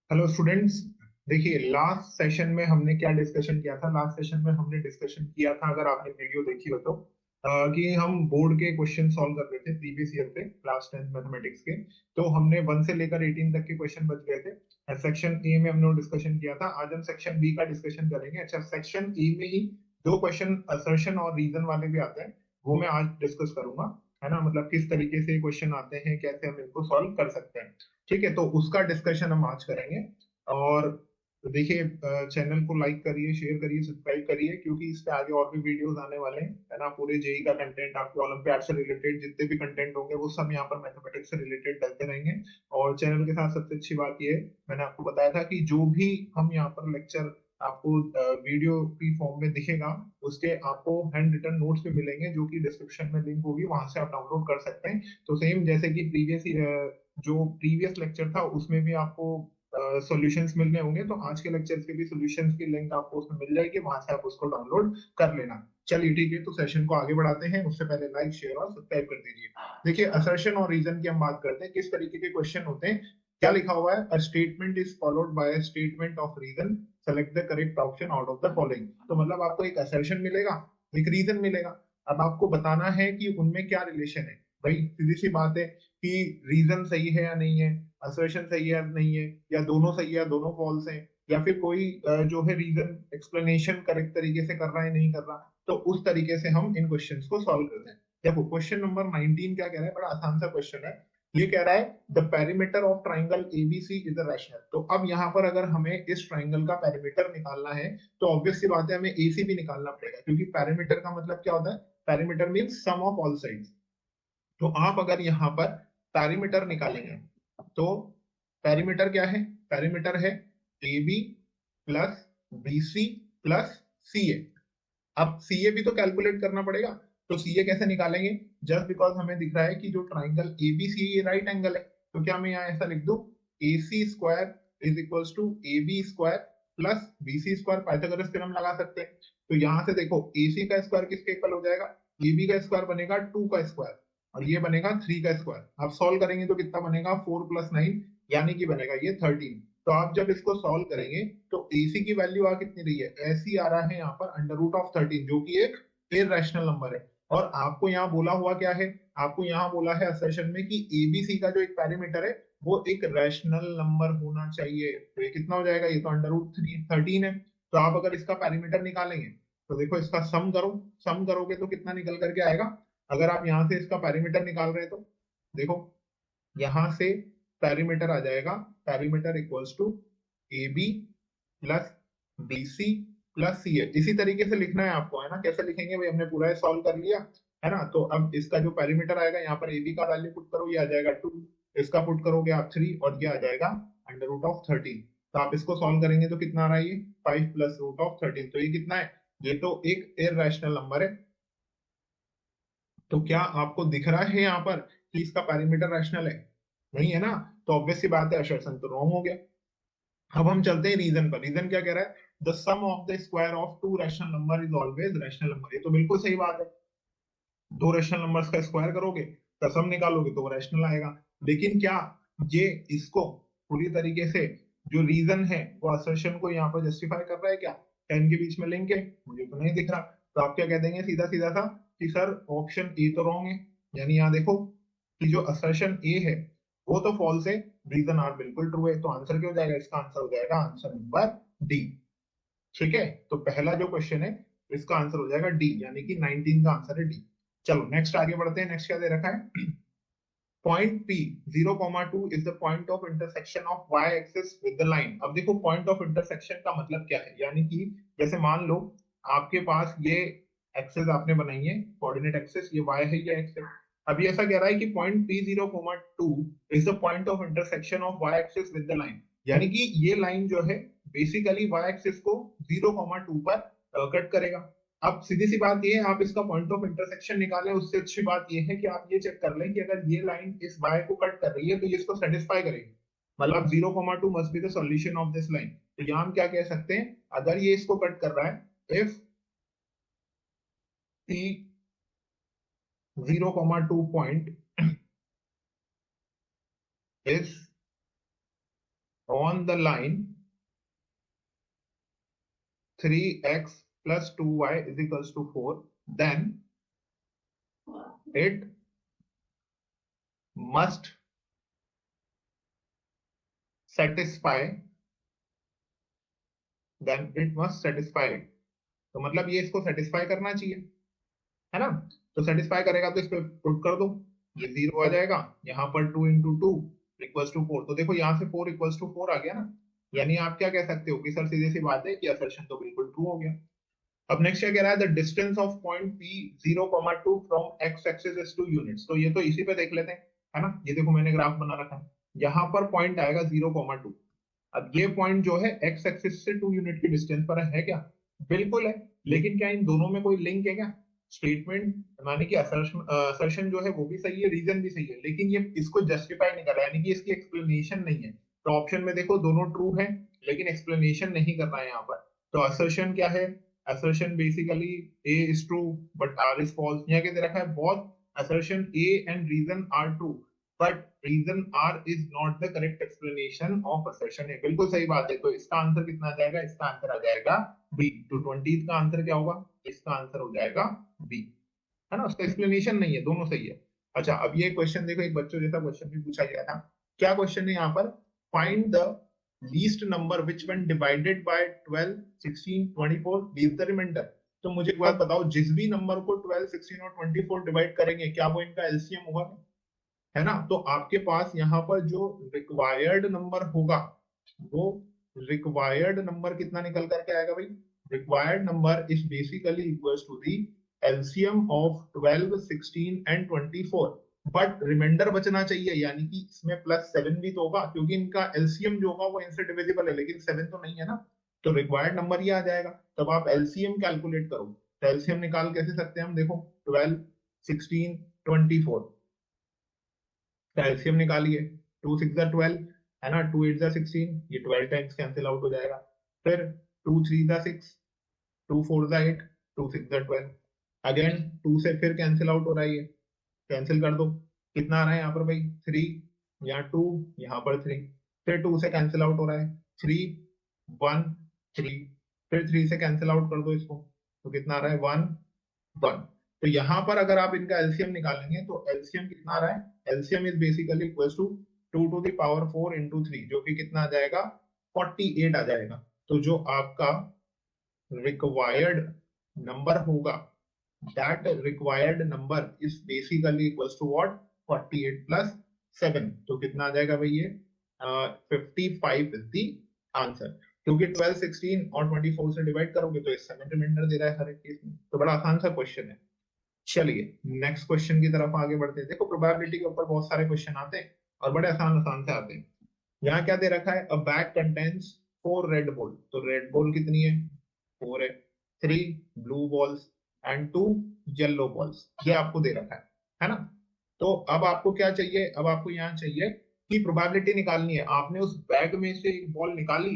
Hello students. देखिए, last session में हमने क्या डिस्कशन किया था। लास्ट सेशन में हमने डिस्कशन किया था, अगर आपने वीडियो देखी हो तो, कि हम बोर्ड के क्वेश्चन सॉल्व कर रहे थे प्रीवियस ईयर के क्लास 10 मैथमेटिक्स के। तो हमने 1 से लेकर 18 तक के क्वेश्चन बच गए थे। सेक्शन ए में हमने डिस्कशन किया था। आज हम सेक्शन बी का डिस्कशन करेंगे। अच्छा, सेक्शन ए में ही दो क्वेश्चन असर्शन और रीजन वाले भी आते हैं, वो मैं आज डिस्कस करूंगा। है ना, मतलब किस तरीके से क्वेश्चन आते हैं, कैसे हम इनको सॉल्व कर सकते हैं। ठीक है, तो उसका डिस्कशन हम आज करेंगे। और देखिए, चैनल को लाइक करिए, शेयर करिए, सब्सक्राइब करिए, क्योंकि इससे आगे और भी वीडियोस आने वाले हैं। है ना, पूरे जेई का कंटेंट, आपके ओलंपियाड से रिलेटेड जितने भी कंटेंट होंगे वो सब यहाँ पर मैथमेटिक्स से रिलेटेड डलते रहेंगे। और चैनल के साथ सबसे अच्छी बात ये है, मैंने आपको बताया था कि जो भी हम यहाँ पर लेक्चर आपको वीडियो की फॉर्म में दिखेगा, उसके आपको हैंड रिटन नोट्स भी मिलेंगे, जो कि डिस्क्रिप्शन में लिंक होगी, वहां से आप डाउनलोड कर सकते हैं। तो सेम जैसे कि प्रीवियस लेक्चर था, उसमें भी आपको सॉल्यूशंस मिलने होंगे, तो आज के लेक्चर्स के भी सॉल्यूशंस की लिंक आपको उसमें मिल जाएगी, वहां से आप उसको डाउनलोड कर लेना। चलिए ठीक है, तो सेशन को आगे बढ़ाते हैं। उससे पहले लाइक, शेयर और सब्सक्राइब कर दीजिए। देखिए, असर्शन और रीजन की हम बात करते हैं, किस तरीके के क्वेश्चन होते हैं। क्या लिखा हुआ है, a statement is followed by a statement of reason, select the correct option out of the following. तो मतलब आपको एक असर्शन मिलेगा, एक रीजन मिलेगा। अब आपको बताना है कि उनमें क्या रिलेशन है। भाई सीधी सी बात है कि रीजन सही है या नहीं है, असर्शन सही है या नहीं है, या दोनों सही है या दोनों फॉल्स हैं, या फिर कोई जो है रीजन एक्सप्लेनेशन करेक्ट तरीके से कर रहा है नहीं कर रहा। तो उस तरीके से हम इन क्वेश्चंस को सॉल्व करते हैं। देखो, क्वेश्चन नंबर 19 क्या कह रहा है, बड़ा आसान सा क्वेश्चन है। ये कह रहा है the perimeter of triangle ABC is a rational. तो अब यहाँ पर अगर हमें इस ट्राइंगल का पेरीमीटर निकालना है, तो ऑब्वियस सी बात है हमें एसी भी निकालना पड़ेगा, क्योंकि पेरीमीटर का मतलब क्या होता है, perimeter means sum of all sides. तो आप अगर यहाँ पर पेरीमीटर निकालेंगे, तो पेरीमीटर क्या है, पेरीमीटर है A B plus B C plus C A. अब सी ए भी तो कैलकुलेट करना पड़ेगा। तो सी ए कैसे निकालेंगे, जस्ट बिकॉज हमें दिख रहा है कि जो ट्राइंगल ए बी सी ये राइट एंगल है, तो क्या मैं यहाँ ऐसा लिख दूं, A C square is equals to A B square plus B C square. Pythagoras theorem लगा सकते हैं। तो यहाँ से देखो, ए सी का स्क्वायर किसके इक्वल हो जाएगा, ए बी का स्क्वायर बनेगा 2 का स्क्वायर, और ये बनेगा 3 का स्क्वायर। आप सॉल्व करेंगे तो कितना बनेगा, 4 प्लस 9, यानी कि बनेगा ये 13। तो आप जब इसको सॉल्व करेंगे, तो एसी की वैल्यू आ कितनी रही है, ऐसी आ रहा है यहाँ पर अंडर रूट ऑफ 13, जो कि एक इररेशनल नंबर है। और आपको यहाँ बोला हुआ क्या है, आपको यहाँ बोला है असर्शन में कि एबीसी का जो एक पैरामीटर है, वो एक रैशनल नंबर होना चाहिए। तो ये कितना हो जाएगा, ये तो अंडर रूट 13 है। तो आप अगर इसका पैरामीटर निकालेंगे, तो देखो इसका सम करो, सम करोगे तो कितना निकल करके आएगा। अगर आप यहाँ से इसका पैरामीटर निकाल रहे हैं, तो देखो यहां से पेरीमीटर आ जाएगा, perimeter equals to A B plus B C plus C A. इसी तरीके से लिखना है आपको, है ना। कैसे लिखेंगे भाई, हमने पूरा सॉल्व कर लिया, है ना। तो अब इसका जो पेरीमीटर आएगा, यहाँ पर ए बी का वैल्यू पुट करो, ये आ जाएगा 2। इसका पुट करोगे आप 3, और ये आ जाएगा अंडर रूट ऑफ 13। तो आप इसको सॉल्व करेंगे तो कितना आ रहा है, ये 5 प्लस रूट ऑफ 13। तो ये कितना है, ये तो एक इररेशनल नंबर है। तो क्या आपको दिख रहा है यहाँ पर कि इसका पैरामीटर रैशनल है, नहीं है ना। तो ऑब्वियस सी बात है, असर्शन तो रॉन्ग हो गया। अब हम चलते हैं रीजन पर। रीजन क्या कह रहा है, the sum of the square of two rational number is always rational number. ये तो बिल्कुल सही बात है। दो रैशनल नंबर्स का स्क्वायर करोगे, का सम निकालोगे, तो वो रैशनल आएगा। लेकिन क्या ये इसको पूरी तरीके से, जो रीजन है वो असर्शन को यहाँ पर जस्टिफाई कर रहा है क्या, क्या इनके बीच में लिंक है, मुझे तो नहीं दिख रहा। तो आप क्या कह देंगे, सीधा सीधा सा, कि सर ऑप्शन ए तो रॉन्ग है। यानी यहाँ देखो कि जो असर्शन ए है वो तो फॉल्स है, रीजन आर बिल्कुल ट्रू है। तो आंसर क्या हो जाएगा, इसका आंसर हो जाएगा आंसर नंबर डी। ठीक है, तो पहला जो क्वेश्चन है, इसका आंसर हो जाएगा डी, यानी कि 19 का आंसर है डी। चलो नेक्स्ट आगे बढ़ते हैं। नेक्स्ट क्या दे रखा है, point P 0,2 is the point of intersection of Y axis with the line. अब देखो, पॉइंट ऑफ इंटरसेक्शन का मतलब क्या है, यानी कि जैसे मान लो आपके पास ये एक्सिस आपने बनाई है, कोऑर्डिनेट एक्सिस, ये वाई है, ये एक्स है। अभी ऐसा कह रहा है कि point P 0,2 is the point of intersection of Y axis with the line. यानी कि ये लाइन जो है बेसिकली वाई एक्सिस को 0,2 पर कट करेगा। अब सीधी सी बात ये है, आप इसका पॉइंट ऑफ इंटरसेक्शन निकालें, उससे अच्छी बात ये है कि आप ये चेक कर लें कि अगर ये लाइन इस वाई को कट कर रही है, तो ये इसको सेटिस्फाई करेगी। मतलब 0,2 must be the solution of this line. तो यहाँ हम क्या कह सकते हैं, अगर ये इसको कट कर रहा है, if T 0,2 point is on the line 3x plus 2y is equals to 4, then it must satisfy it. तो मतलब ये इसको सेटिस्फाई करना चाहिए, है ना। तो सेटिस्फाई करेगा तो इस पे पुट कर दो, ये 0 आ जाएगा। यहाँ पर 2 इंटू टू इक्वल्स टू 4, तो देखो यहाँ से 4 इक्वल्स टू 4 आ गया ना। यानी आप क्या कह सकते हो कि सर सीधी सी बात है कि असर्शन तो बिल्कुल ट्रू हो गया। अब नेक्स्ट क्या कह रहा है, the distance of point P 0,2 from x axis is 2 units. तो ये तो इसी पे देख लेते हैं, है ना। ये देखो मैंने ग्राफ बना रखा है, यहाँ पर पॉइंट आएगा 0,2। अब ये पॉइंट जो है एक्स एक्सिस से 2 यूनिट की डिस्टेंस पर है क्या? बिल्कुल है। लेकिन क्या इन दोनों में कोई लिंक है क्या? स्टेटमेंट माने कि असर्शन जो है वो भी सही है, रीजन भी सही है, लेकिन ये इसको जस्टिफाई नहीं कर रहा है, यानी कि इसकी एक्सप्लेनेशन नहीं है। तो ऑप्शन में देखो दोनों ट्रू है, लेकिन एक्सप्लेनेशन नहीं कर रहा है यहाँ पर। तो असर्शन क्या है? assertion basically A is true but R is false। यहाँ क्या दे रखा है, both assertion A and reason are true but reason R is not the correct explanation of assertion A। बिल्कुल सही बात है। तो इसका आंसर कितना आ जाएगा? इसका आंसर आ जाएगा B। तो 20 का आंसर क्या होगा? इसका आंसर हो जाएगा B, है ना। उसका एक्सप्लेनेशन नहीं है, दोनों सही है। अच्छा, अब ये क्वेश्चन देखो, एक बच्चों जैसा क्वेश्चन भी पूछा गया था। क्या क्वेश्चन है यहाँ पर? Find the least number which when divided by 12, 16, 24 leave the remainder. तो मुझे एक बात बताओ, जिस भी नंबर को 12, 16 और 24 डिवाइड करेंगे, क्या वो इनका एलसीएम होगा? है ना। तो आपके पास यहाँ पर जो रिक्वायर्ड नंबर होगा, वो रिक्वायर्ड नंबर कितना निकल करके आएगा भाई? Required number is basically equals to the LCM of 12, 16 and 24। But remainder बचना चाहिए, यानी कि इसमें +7 भी तो होगा, क्योंकि इनका एलसीएम जो होगा वो इनसे डिविजिबल है, लेकिन 7 तो नहीं है ना। तो रिक्वायर्ड नंबर ही आ जाएगा। तब आप एलसीएम कैलकुलेट करो। तो एलसीएम निकाल कैसे सकते हैं हम? देखो 12, 16, 24 एलसीएम निकालिए। 2 6 12, है ना। 2 8 16, ये 12 टाइम्स कैंसिल आउट हो जाएगा। फिर 2 3 6, 2 4 8, 2 6 12। अगेन 2 से फिर कैंसिल आउट हो रहा है, ये कैंसिल कर दो। कितना आ रहा है यहाँ पर भाई? 3, यहाँ 2, यहाँ पर 3। फिर 2 से कैंसिल आउट हो रहा है 3, 1, 3। फिर 3 से कैंसिल आउट कर दो इसको, तो कितना आ रहा है? 1, 1। तो यहाँ पर अगर आप इनका एलसीएम निकालेंगे तो एलसीएम कितना आ रहा है? LCM is basically equals to 2 to the power 4 into 3, जो कि कितना आ जाएगा? 48 आ जाएगा। तो जो आपका रिक्वायर्ड नंबर होगा, that required number is basically equals to what? 48 plus 7। तो कितना आ जाएगा भाई? ये 55 इज द आंसर। क्योंकि 12, 16 और 24 से डिवाइड करोगे तो 7 रिमाइंडर दे रहा है हर एक केस में। तो बड़ा आसान सा क्वेश्चन है। चलिए नेक्स्ट क्वेश्चन की तरफ आगे बढ़ते हैं। देखो प्रोबेबिलिटी के ऊपर बहुत सारे क्वेश्चन आते हैं और बड़े आसान आसान से आते हैं। यहाँ क्या दे रखा है? अ बैग कंटेन्स 4 रेड बॉल। तो रेड बॉल कितनी है? 4 है। 3 blue balls and 2 yellow balls, ये आपको दे रखा है ना। तो अब आपको क्या चाहिए? अब आपको यहाँ चाहिए कि प्रोबेबिलिटी निकालनी है। आपने उस बैग में से एक बॉल निकाली,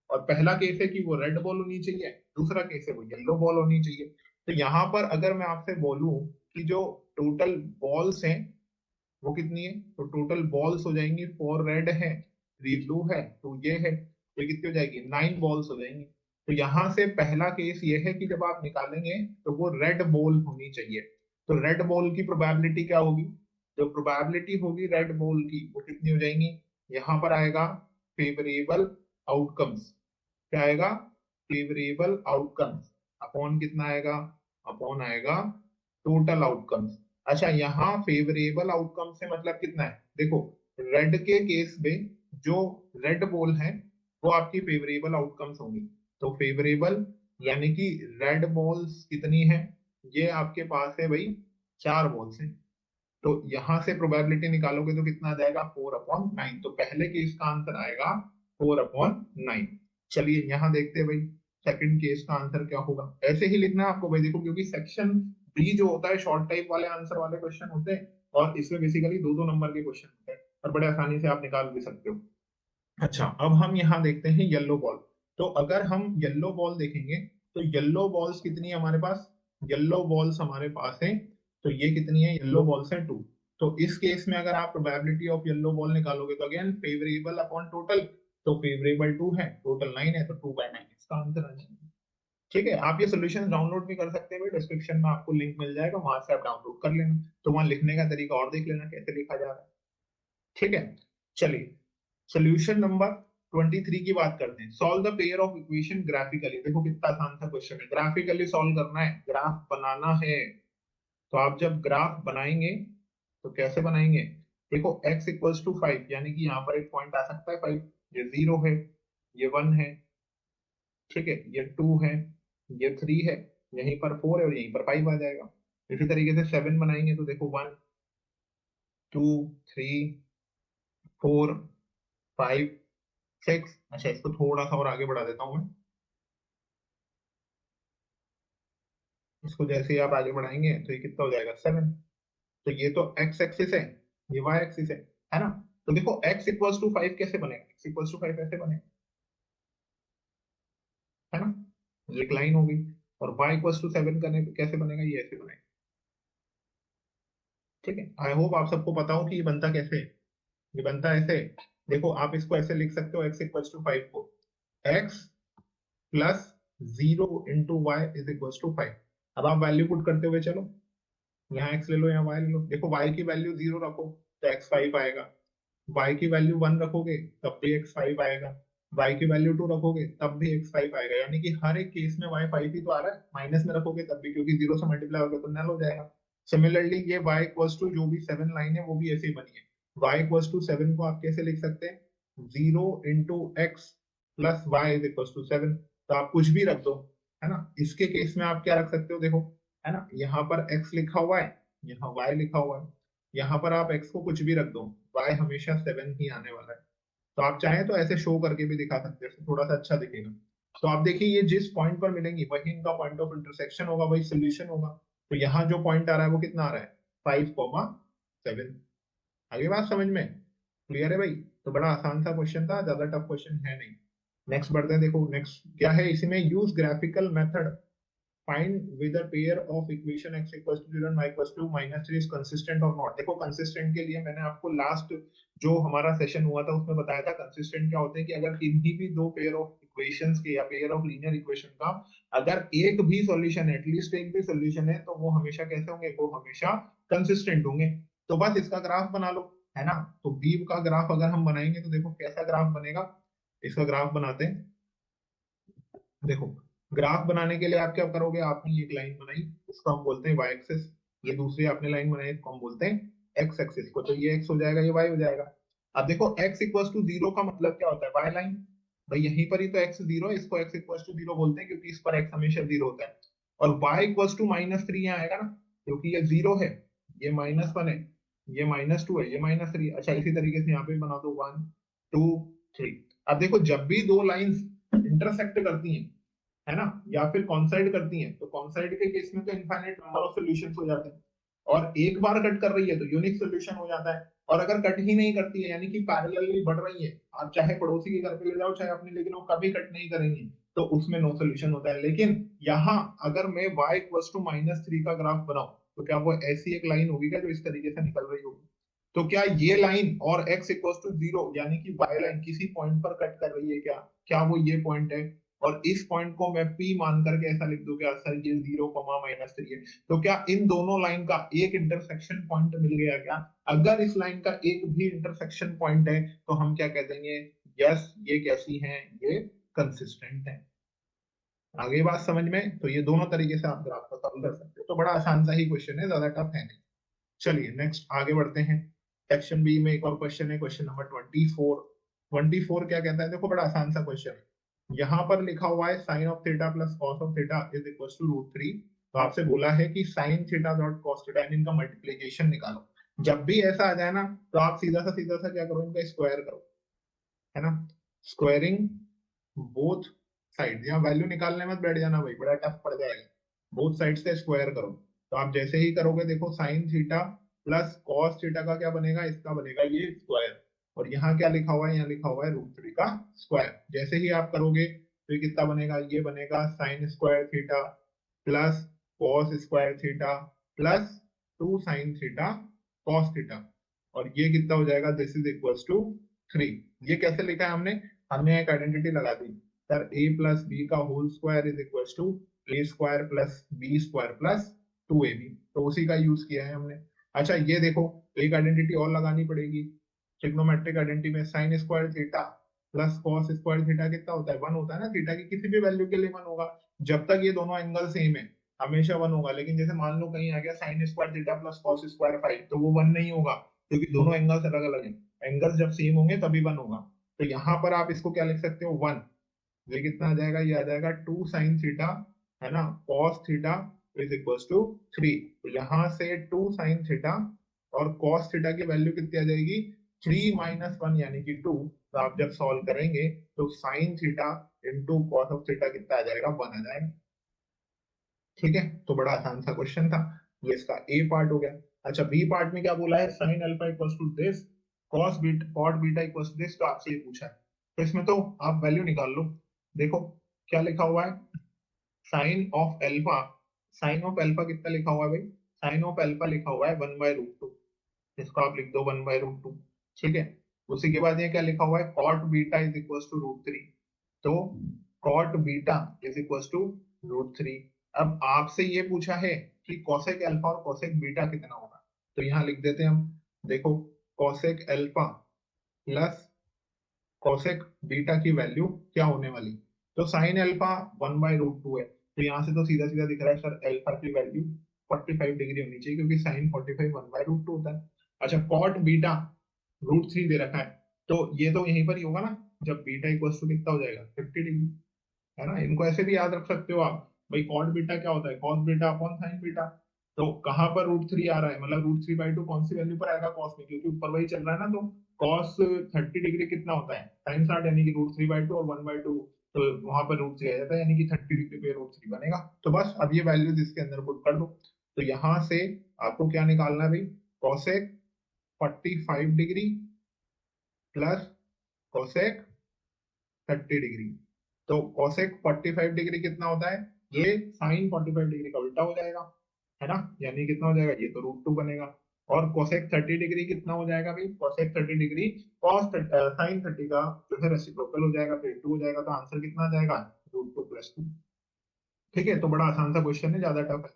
और पहला केस है कि वो रेड बॉल होनी चाहिए, दूसरा केस है वो येलो बॉल होनी चाहिए। तो यहाँ पर अगर मैं आपसे बोलूं कि जो टोटल बॉल्स हैं वो कितनी है, तो टोटल बॉल्स हो जाएंगी 4 रेड है, 3 ब्लू है, तो ये है, तो कितनी हो जाएगी? 9 बॉल्स हो जाएंगी। तो यहाँ से पहला केस ये है कि जब आप निकालेंगे तो वो रेड बॉल होनी चाहिए। तो रेड बॉल की प्रोबेबिलिटी क्या होगी? जो प्रोबेबिलिटी होगी रेड बॉल की, वो कितनी हो जाएंगी? यहाँ पर आएगा फेवरेबल आउटकम्स। क्या आएगा? फेवरेबल आउटकम्स अपॉन कितना आएगा? अपॉन आएगा टोटल आउटकम्स। अच्छा, यहाँ फेवरेबल आउटकम से मतलब कितना है? देखो रेड के केस में जो रेड बॉल है वो आपकी फेवरेबल आउटकम्स होंगी। तो फेवरेबल यानी कि रेड बॉल्स कितनी है? ये आपके पास है भाई 4 बॉल्स हैं। तो यहां से प्रोबेबिलिटी निकालोगे तो कितना आ जाएगा? 4/9। तो पहले केस का आंसर आएगा 4/9। चलिए यहाँ देखते हैं भाई सेकंड केस का आंसर क्या होगा। ऐसे ही लिखना है आपको भाई, देखो क्योंकि सेक्शन बी जो होता है शॉर्ट टाइप वाले आंसर वाले क्वेश्चन होते हैं, और इसमें बेसिकली 2-2 नंबर के क्वेश्चन होते हैं, और बड़े आसानी से आप निकाल भी सकते हो। अच्छा, अब हम यहाँ देखते हैं येलो बॉल। तो अगर हम येलो बॉल देखेंगे तो येलो बॉल्स कितनी है हमारे पास? येलो बॉल्स हमारे पास है, तो ये कितनी है? येलो बॉल्स है 2। तो इस केस में अगर आप प्रोबेबिलिटी ऑफ येलो बॉल निकालोगे तो अगेन फेवरेबल अपॉन टोटल, तो फेवरेबल 2 है, टोटल 9 है, तो 2/9 इसका आंसर आ जाएगा। ठीक है, आप ये सोल्यूशन डाउनलोड भी कर सकते हैं, डिस्क्रिप्शन में आपको लिंक मिल जाएगा, वहां से आप डाउनलोड कर लेना, तो वहां लिखने का तरीका और देख लेना कैसे लिखा जा रहा है। ठीक है, चलिए सोल्यूशन नंबर 23 की बात करते हैं। Solve the pair of equation graphically. देखो कितना आसान सा क्वेश्चन है, ग्राफिकली सॉल्व करना है, ग्राफ बनाना है। तो आप जब ग्राफ बनाएंगे तो कैसे बनाएंगे? देखो x इक्वल्स टू 5, यानी कि यहाँ पर एक पॉइंट आ सकता है 5, ये 0 है, ये 1 है, ठीक है, ये 2 है, ये 3 है, यहीं पर 4 है और यहीं पर 5 आ जाएगा। इसी तरीके से 7 बनाएंगे तो देखो 1 2 3 4 5 6। अच्छा, इसको थोड़ा सा और आगे बढ़ा देता हूँ मैं, इसको जैसे ही आप आगे बढ़ाएंगे तो ये कितना हो जाएगा 7। तो ये तो x एक्सिस है, ये y एक्सिस है ना? तो देखो x इक्वल्स टू 5 कैसे बनेगा? x इक्वल्स टू 5 ऐसे बनेगा, है ना? ये एक लाइन होगी। और y इक्वल्स टू 7 करने पे कैसे बनेगा? ये ऐसे बनेगा। ठीक है, आई होप आप सबको पता हो कि ये बनता कैसे है। ये बनता ऐसे, देखो आप इसको ऐसे लिख सकते हो, x इक्वल्स टू 5 को x plus 0 into Y is equals to 5। अब आप वैल्यू पुट करते हुए चलो, यहाँ x ले लो, यहाँ y ले लो। देखो y की वैल्यू 0 रखो तो x 5 आएगा, y की वैल्यू 1 रखोगे तब भी x 5 आएगा, y की वैल्यू 2 रखोगे तब भी x 5 आएगा। यानी कि हर एक केस में y 5 ही तो आ रहा है, माइनस में रखोगे तब भी, क्योंकि 0 से मल्टीप्लाई होगा तो नल हो जाएगा। सिमिलरली ये y इक्वल्स टू जो भी 7 लाइन है वो भी ऐसे ही बनी है। y इक्वल्स टू 7 को आप कैसे लिख सकते हैं? 0 into X plus Y is equals to 7। तो आप कुछ भी रख दो, है ना? इसके केस में आप क्या रख सकते हो, देखो, है ना, यहाँ पर x लिखा हुआ है, यहाँ y लिखा हुआ है, यहाँ पर आप x को कुछ भी रख दो, y हमेशा 7 ही आने वाला है। तो आप चाहें तो ऐसे शो करके भी दिखा सकते हैं, थोड़ा सा अच्छा दिखेगा। तो आप देखिए ये जिस पॉइंट पर मिलेंगी वही इनका पॉइंट ऑफ इंटरसेक्शन होगा, वही सोल्यूशन होगा। तो यहाँ जो पॉइंट आ रहा है वो कितना आ रहा है? 5,7। आगे बात समझ में क्लियर है भाई? तो बड़ा आसान सा क्वेश्चन था, ज्यादा टफ क्वेश्चन है नहीं। नेक्स्ट बढ़ते हैं, देखो नेक्स्ट क्या है इसमें, use graphical method find whether pair of equation x equals to 0 and y equals to -3 is consistent or not। देखो कंसिस्टेंट के लिए मैंने आपको लास्ट जो हमारा सेशन हुआ था उसमें बताया था, कंसिस्टेंट क्या होते हैं कि अगर किन्हीं भी दो पेयर ऑफ इक्वेशंस के या पेयर ऑफ लीनियर इक्वेशन का अगर एक भी सॉल्यूशन है, एटलीस्ट एक भी सॉल्यूशन है, तो वो हमेशा कैसे होंगे? वो हमेशा कंसिस्टेंट होंगे। तो बस इसका ग्राफ बना लो, है ना? तो बीव का ग्राफ अगर हम बनाएंगे तो देखो कैसा ग्राफ बनेगा। इसका ग्राफ बनाते हैं। देखो ग्राफ बनाने के लिए आप क्या करोगे, आपने एक लाइन बनाई, इसको हम बोलते हैं वाई एक्सिस, ये दूसरी आपने लाइन बनाई, इसको हम बोलते हैं एक्स एक्सिस को। तो ये एक्स हो जाएगा, ये वाई हो जाएगा। अब देखो एक्स इक्वल्स टू 0 का मतलब क्या होता है? Y line. भाई यहीं पर ही तो एक्स 0 है, इसको एक्स इक्वल्स टू 0 बोलते हैं क्योंकि इस पर एक्स हमेशा 0 होता है। और वाई इक्वल्स टू -3 यहाँ आएगा ना, क्योंकि ये 0 है, ये -1 है, ये -2 है, ये -3। अच्छा इसी तरीके से यहाँ पे बना दो 1 2 3। अब देखो जब भी दो लाइंस इंटरसेक्ट करती हैं, है ना, या फिर कॉन्साइड करती हैं, तो कॉन्साइड के केस में तो इनफाइनाइट नंबर ऑफ सॉल्यूशंस हो जाते हैं। और एक बार कट कर रही है तो यूनिक सॉल्यूशन हो जाता है। और अगर कट ही नहीं करती है, यानी कि पैरेलली बढ़ रही है, आप चाहे पड़ोसी के घर पे ले जाओ चाहे अपने, लेकिन वो कभी कट नहीं करेंगी, तो उसमें नो सॉल्यूशन होता है। लेकिन यहाँ अगर मैं y इक्वल्स टू -3 का ग्राफ बनाऊं, तो क्या वो ऐसी एक लाइन होगी क्या जो इस तरीके से निकल रही होगी? तो क्या ये लाइन और x इक्वल्स टू 0 यानी कि y लाइन किसी पॉइंट पर कट कर रही है क्या? क्या वो ये पॉइंट है? और इस पॉइंट को मैं P मान करके ऐसा लिख दूं क्या सर ये 0,-3 है? तो क्या इन दोनों लाइन का एक इंटरसेक्शन पॉइंट मिल गया क्या? अगर इस लाइन का एक भी इंटरसेक्शन पॉइंट है तो हम क्या कह देंगे? यस, ये कैसी है? ये कंसिस्टेंट है। आगे बात समझ में? तो ये दोनों तरीके से आप ग्राफ को सॉल्व कर सकते हो। तो बड़ा आसान सा ही क्वेश्चन है, ज्यादा टफ है नहीं। चलिए नेक्स्ट आगे बढ़ते हैं। सेक्शन बी में एक और क्वेश्चन है, क्वेश्चन नंबर 24। 24 क्या कहता है? देखो बड़ा आसान सा क्वेश्चन है। यहाँ पर लिखा हुआ है sine of theta plus cos of theta is equal to √3। तो आपसे बोला है कि sine theta dot cos theta, इनका मल्टीप्लीकेशन निकालो। जब भी ऐसा आ जाए ना, तो आप सीधा सा क्या करो, इनका स्क्वायर करो, है ना? स्क्वायरिंग बोथ साइड, यहाँ वैल्यू निकालने मत बैठ जाना भाई, बड़ा टफ पड़ जाएगा। बोथ साइड से स्क्वायर करो। तो आप जैसे ही करोगे देखो sine theta plus cos theta का क्या बनेगा? इसका बनेगा ये स्क्वायर। और यहाँ क्या लिखा हुआ है? यहाँ लिखा हुआ है √3 का स्क्वायर। जैसे ही आप करोगे तो ये कितना बनेगा? ये बनेगा sine square theta plus cos square theta plus 2 sine theta cos theta. और ये कितना हो जाएगा? This is equal to 3। ये कैसे लिखा है हमने? हमने एक आइडेंटिटी लगा दी सर, ए प्लस बी का whole square is equal to A square plus B square plus 2ab, तो उसी का यूज किया है हमने। अच्छा ये देखो, एक आइडेंटिटी और लगानी पड़ेगी ट्रिग्नोमेट्रिक आइडेंटिटी में, sign square theta plus cos square theta कितना होता है, 1 होता है ना, थीटा की किसी भी वैल्यू के लिए 1 होगा, जब तक ये दोनों एंगल सेम है हमेशा 1 होगा। लेकिन जैसे मान लो कहीं आ गया sign square theta plus cos square 5, तो वो 1 नहीं होगा, क्योंकि दोनों एंगल्स अलग अलग हैं, एंगल्स जब सेम होंगे तभी 1 होगा। तो यहाँ पर आप इसको क्या लिख सकते हो, 1। ये कितना आ जाएगा, ये आ जाएगा 2 साइन थीटा, है ना, cos theta is equal to 3। तो यहाँ से 2 साइन थीटा और कॉस थीटा की वैल्यू कितनी आ जाएगी, 3 माइनस 1 यानी कि 2। तो आप जब सॉल्व करेंगे तो sine theta into cos of theta कितना आ जाएगा, 1 आ जाएगा। ठीक है, तो बड़ा आसान सा क्वेश्चन था, ये इसका ए पार्ट हो गया। अच्छा बी पार्ट में क्या बोला है, sine alpha equals to this, cos beta cot beta equals to this, तो आपसे ये पूछा है, तो इसमें तो आप वैल्यू निकाल लो। देखो क्या लिखा हुआ है, sine of alpha, sine of alpha कितना लिखा हुआ है भाई, साइन ऑफ एल्फा लिखा हुआ है 1/√2, इसको आप लिख दो 1/√2। ठीक है, उसी के बाद ये क्या लिखा हुआ है, cot beta is equal to √3, तो cot beta is equal to √3। अब आपसे ये पूछा है कि कोसेक अल्फा और कोसेक बीटा कितना होगा, तो यहाँ लिख देते हैं हम। देखो cosec alpha plus cosec beta की वैल्यू क्या होने वाली, तो साइन अल्फा 1/√2 है, तो यहाँ से तो सीधा सीधा दिख रहा है सर, अल्फा की वैल्यू 45 डिग्री होनी चाहिए, क्योंकि साइन 45 1/√2 होता है। अच्छा कॉट बीटा √3 दे रखा है, तो ये तो यहीं पर ही होगा ना, जब बीटा इक्वल टू कितना हो जाएगा 50 डिग्री, है ना। इनको ऐसे भी याद रख सकते हो आप, भाई कॉट बीटा क्या होता है, cos beta upon sine beta. तो कहाँ पर √3 आ रहा है, मतलब √3/2 कौन सी वैल्यू पर आएगा, कॉस में, क्योंकि ऊपर वही चल रहा है ना, तो कॉस 30 डिग्री कितना होता है, साइन 60, यानी कि √3/2 और 1/2, तो वहां पर √3 आ जाता है, यानी कि 30 डिग्री पे √3 बनेगा। तो बस अब ये वैल्यूज इसके अंदर पुट कर दो, तो यहाँ से आपको क्या निकालना है भाई, cosec 45 degree plus cosec 30 degree. तो कोसेक 45 डिग्री कितना होता है, ये साइन 45 डिग्री का उल्टा हो जाएगा, है ना, यानी कितना हो जाएगा, ये तो √2 बनेगा। और कोसेक 30 डिग्री कितना हो जाएगा भाई, कोसेक 30 डिग्री कॉस साइन 30 का जो है रेसिप्रोकल हो जाएगा, तो 2 हो जाएगा, तो आंसर कितना आ जाएगा, √2 + 2। ठीक है, तो बड़ा आसान सा क्वेश्चन है, ज्यादा टफ है।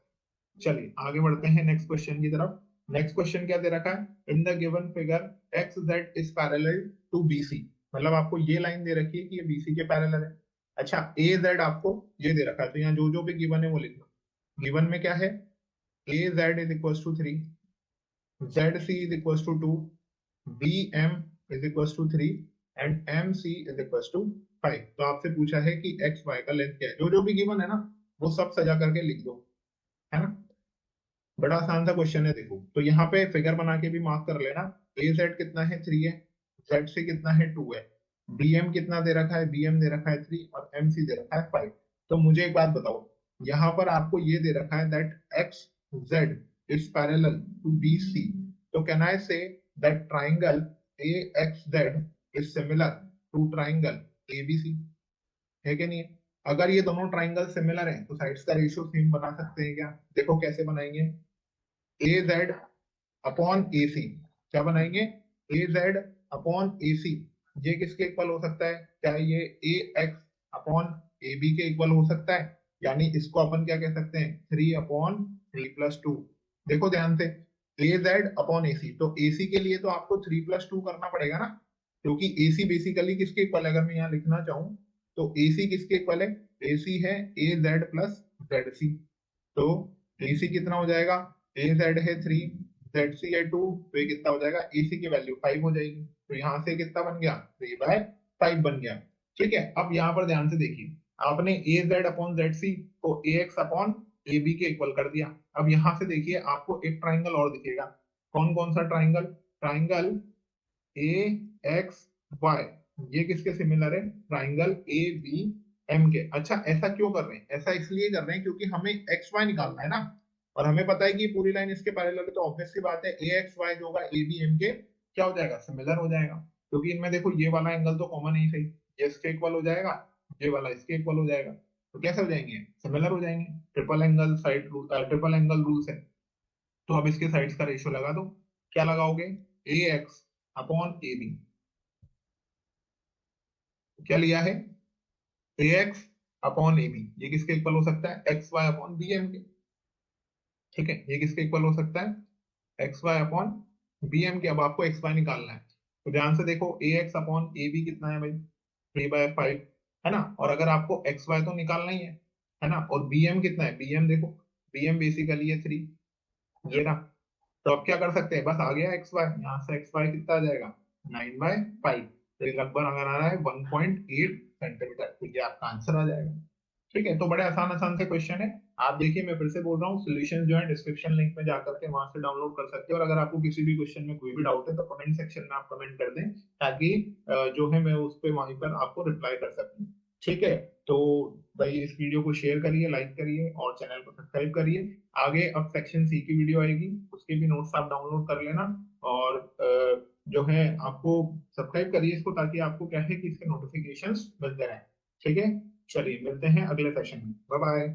चलिए आगे बढ़ते हैं नेक्स्ट क्वेश्चन की तरफ। नेक्स्ट क्वेश्चन क्या दे रखा है, in the given figure X Z is parallel to BC, मतलब आपको ये लाइन दे रखी है कि ये बीसी के पैरेलल है। अच्छा ए जेड आपको ये दे रखा है, तो यहाँ जो जो भी गिवन है वो लिख दो। गिवन में क्या है, A Z is equal to 3, Z C is equal to 2, B M is equal to 3 and M C is equal to 5। तो आपसे पूछा है कि एक्स वाई का लेंथ क्या है, जो जो भी गिवन है ना वो सब सजा करके लिख दो, है ना। बड़ा आसान सा क्वेश्चन है, देखो तो यहाँ पे फिगर बना के भी मार्क कर लेना, ए जेड कितना है 3 है, जेड सी कितना है 2 है, बी एम कितना दे रखा है, बी एम दे रखा है 3 और एम सी दे रखा है 5। तो मुझे एक बात बताओ, यहाँ पर आपको ये दे रखा है that X Z is parallel to B C, तो can I say that triangle A X Z is similar to triangle A B C, है कि नहीं है? अगर ये दोनों ट्राइंगल सिमिलर हैं तो साइड्स का रेशियो सेम बना सकते हैं क्या, देखो कैसे बनाएंगे, ए जेड अपॉन ए सी, क्या बनाएंगे, ए जेड अपॉन ए सी, ये किसके इक्वल हो सकता है, क्या ये ए एक्स अपॉन ए बी के इक्वल हो सकता है, यानी इसको अपन क्या कह सकते हैं 3/3 + 2। देखो ध्यान से, ए जेड अपॉन ए सी, तो ए सी के लिए तो आपको 3 + 2 करना पड़ेगा ना, क्योंकि ए सी बेसिकली किसके इक्वल है, अगर मैं यहाँ लिखना चाहूँ तो ए सी किसके इक्वल है, ए सी है A Z plus Z C, तो ए सी कितना हो जाएगा, ए जेड है 3, जेड सी है 2, तो ये कितना हो जाएगा, ए सी की वैल्यू 5 हो जाएगी, तो यहाँ से कितना बन गया, 3/5 बन गया। ठीक है, अब यहाँ पर ध्यान से देखिए, आपने ए जेड अपॉन जेड सी को ए एक्स अपॉन ए बी के इक्वल कर दिया। अब यहाँ से देखिए आपको एक ट्राइंगल और दिखेगा, कौन कौन सा triangle, triangle A X Y, ये किसके सिमिलर है, ट्राइंगल ए बी एम के। अच्छा ऐसा क्यों कर रहे हैं, ऐसा इसलिए कर रहे हैं क्योंकि हमें एक्स वाई निकालना है ना, और हमें पता है कि पूरी लाइन इसके पैरेलल है, तो ऑब्वियस सी बात है ए एक्स वाई जो होगा ए बी एम के क्या हो जाएगा, सिमिलर हो जाएगा, क्योंकि इनमें देखो ये वाला एंगल तो कॉमन है ही सही, ये इसके इक्वल हो जाएगा, ये वाला इसके इक्वल हो जाएगा, तो कैसे हो जाएंगे, सिमिलर हो जाएंगे, triple angle side rule, triple angle rules है। तो अब इसके साइड्स का रेशियो लगा दो, क्या लगाओगे, A X upon A B, क्या लिया है, A X upon A B, ये किसके इक्वल हो सकता है, X Y upon B M के। ठीक है, ये किसके इक्वल हो सकता है, X Y upon B M के। अब आपको एक्स वाई निकालना है, तो ध्यान से देखो, ए एक्स अपॉन ए बी कितना है भाई, 3/5, है ना। और अगर आपको एक्स वाई तो निकालना ही है ना, और बी एम कितना है, बी एम देखो, बी एम बेसिकली है 3, ये ना। तो अब क्या कर सकते हैं, बस आ गया एक्स वाई, यहाँ से एक्स वाई कितना आ जाएगा, 9/5, तो ये लगभग अगर आ रहा है 1.8 सेंटीमीटर, तो ये आपका आंसर आ जाएगा। ठीक है, तो बड़े आसान आसान से क्वेश्चन है। आप देखिए, मैं फिर से बोल रहा हूँ, सोल्यूशन जो है डिस्क्रिप्शन लिंक में जाकर के वहां से डाउनलोड कर सकते हैं। और अगर आपको किसी भी क्वेश्चन में कोई भी डाउट है तो कमेंट सेक्शन में आप कमेंट कर दें, ताकि जो है मैं उस पर वहीं पर आपको रिप्लाई कर सकूं। ठीक है, तो भाई इस वीडियो को शेयर करिए, लाइक करिए और चैनल को सब्सक्राइब करिए। आगे अब सेक्शन सी की वीडियो आएगी, उसके भी नोट्स आप डाउनलोड कर लेना। और जो है आपको सब्सक्राइब करिए इसको, ताकि आपको क्या है कि इसके नोटिफिकेशंस मिलते रहें। ठीक है, चलिए मिलते हैं अगले सेशन में, बाय बाय।